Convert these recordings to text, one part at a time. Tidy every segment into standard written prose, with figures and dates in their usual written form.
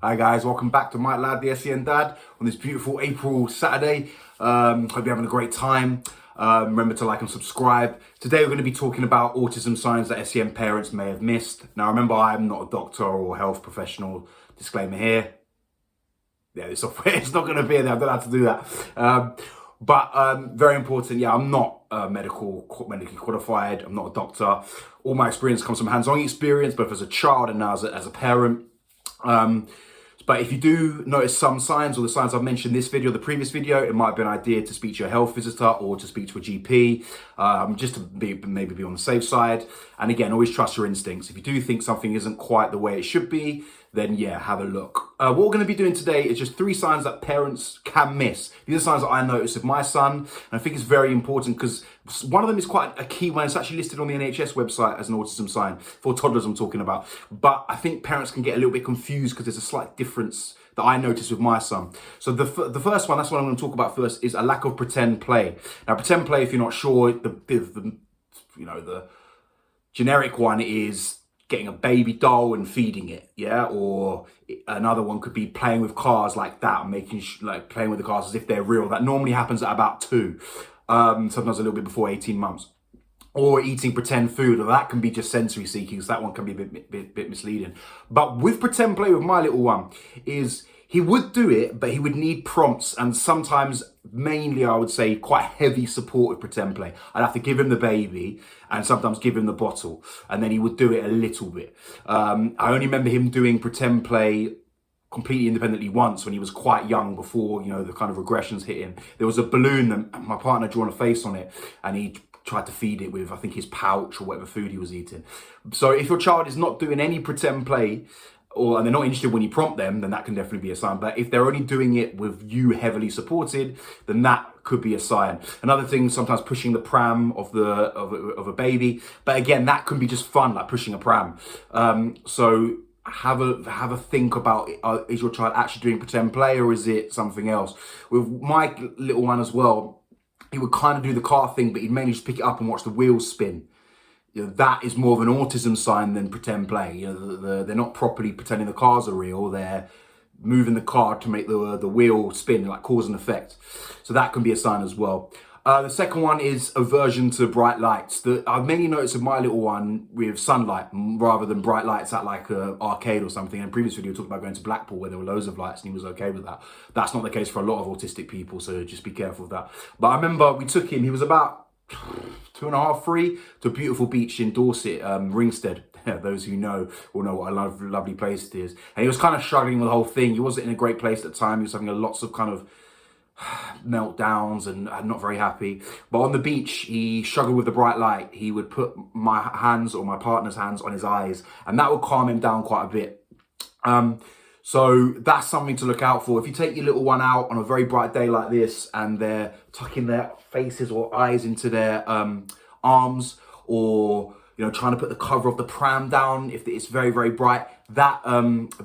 Hi guys, welcome back to My Lad, the SEN Dad, on this beautiful April Saturday. Hope you're having a great time. Remember to like and subscribe. Today we're going to be talking about autism signs that SEN parents may have missed. Now remember, I'm not a doctor or health professional. Disclaimer here. Yeah, this software it's not going to be there. I don't have to do that. But very important. Yeah, I'm not medically qualified. I'm not a doctor. All my experience comes from hands-on experience, both as a child and now as a parent. But if you do notice some signs or the signs I've mentioned in this video, the previous video, it might be an idea to speak to your health visitor or to speak to a GP, just to maybe be on the safe side. And again, always trust your instincts. If you do think something isn't quite the way it should be, then yeah, have a look. What we're going to be doing today is just 3 signs that parents can miss. These are signs that I noticed with my son, and I think it's very important because one of them is quite a key one. It's actually listed on the NHS website as an autism sign for toddlers I'm talking about. But I think parents can get a little bit confused because there's a slight difference that I noticed with my son. So the first one, that's what I'm going to talk about first, is a lack of pretend play. Now, pretend play, if you're not sure, the generic one is getting a baby doll and feeding it, yeah? Or another one could be playing with cars like that, making like playing with the cars as if they're real. That normally happens at about 2, sometimes a little bit before 18 months. Or eating pretend food, or that can be just sensory seeking, so that one can be a bit misleading. But with pretend play with my little one, is he would do it, but he would need prompts, and sometimes, mainly I would say, quite heavy support with pretend play. I'd have to give him the baby and sometimes give him the bottle, and then he would do it a little bit. I only remember him doing pretend play completely independently once when he was quite young, before, the kind of regressions hit him. There was a balloon and my partner drawn a face on it, and he tried to feed it with, I think, his pouch or whatever food he was eating. So if your child is not doing any pretend play, and they're not interested when you prompt them, then that can definitely be a sign. But if they're only doing it with you heavily supported, then that could be a sign. Another thing, sometimes pushing the pram of a baby, but again, that can be just fun, like pushing a pram. So have a think about, is your child actually doing pretend play, or is it something else? With my little one as well, he would kind of do the car thing, but he'd mainly just pick it up and watch the wheels spin. That is more of an autism sign than pretend play. They're not properly pretending the cars are real. They're moving the car to make the wheel spin, like cause and effect. So that can be a sign as well. The second one is aversion to bright lights. I've mainly noticed with my little one with sunlight rather than bright lights at like an arcade or something. In a previous video, we talked about going to Blackpool where there were loads of lights and he was okay with that. That's not the case for a lot of autistic people, so just be careful with that. But I remember we took him, he was about 2.5, 3, to a beautiful beach in Dorset, Ringstead. Those who know will know what a lovely place it is. And he was kind of struggling with the whole thing. He wasn't in a great place at the time. He was having lots of kind of meltdowns and not very happy. But on the beach, he struggled with the bright light. He would put my hands or my partner's hands on his eyes, and that would calm him down quite a bit. So that's something to look out for. If you take your little one out on a very bright day like this and they're tucking their faces or eyes into their arms, or trying to put the cover of the pram down if it's very, very bright, that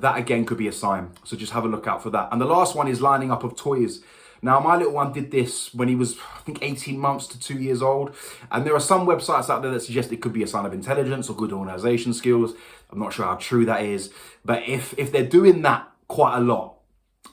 again could be a sign. So just have a look out for that. And the last one is lining up of toys. Now, my little one did this when he was, I think, 18 months to 2 years old. And there are some websites out there that suggest it could be a sign of intelligence or good organization skills. I'm not sure how true that is. But if they're doing that quite a lot,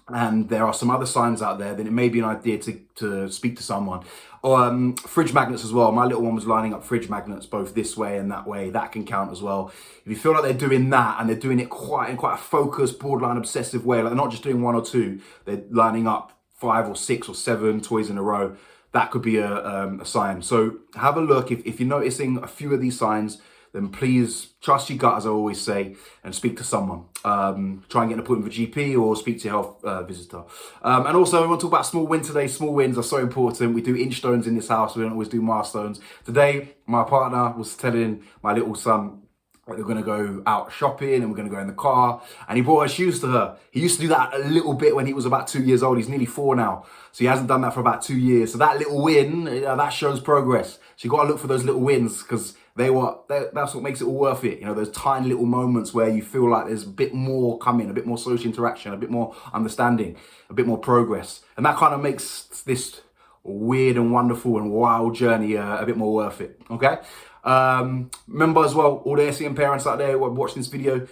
and there are some other signs out there, then it may be an idea to speak to someone. Or fridge magnets as well. My little one was lining up fridge magnets both this way and that way. That can count as well. If you feel like they're doing that and they're doing it in quite a focused, borderline obsessive way, like they're not just doing 1 or 2, they're lining up 5 or 6 or 7 toys in a row, that could be a sign. So have a look. If you're noticing a few of these signs, then please trust your gut, as I always say, and speak to someone. Try and get an appointment with a GP or speak to your health visitor. And also, we want to talk about small wins today. Small wins are so important. We do inch stones in this house. We don't always do milestones. Today, my partner was telling my little son, we're going to go out shopping and we're going to go in the car. And he brought her shoes to her. He used to do that a little bit when he was about 2 years old. He's nearly 4 now. So he hasn't done that for about 2 years. So that little win, that shows progress. So you got to look for those little wins, because that's what makes it all worth it. Those tiny little moments where you feel like there's a bit more coming, a bit more social interaction, a bit more understanding, a bit more progress. And that kind of makes this weird and wonderful and wild journey a bit more worth it, okay? Remember as well, all the SEN parents out there who are watching this video,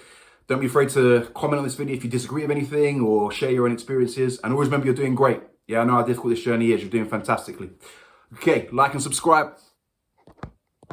Don't be afraid to comment on this video if you disagree with anything or share your own experiences. And always remember, you're doing great. Yeah, I know how difficult this journey is. You're doing fantastically. Okay, like and subscribe.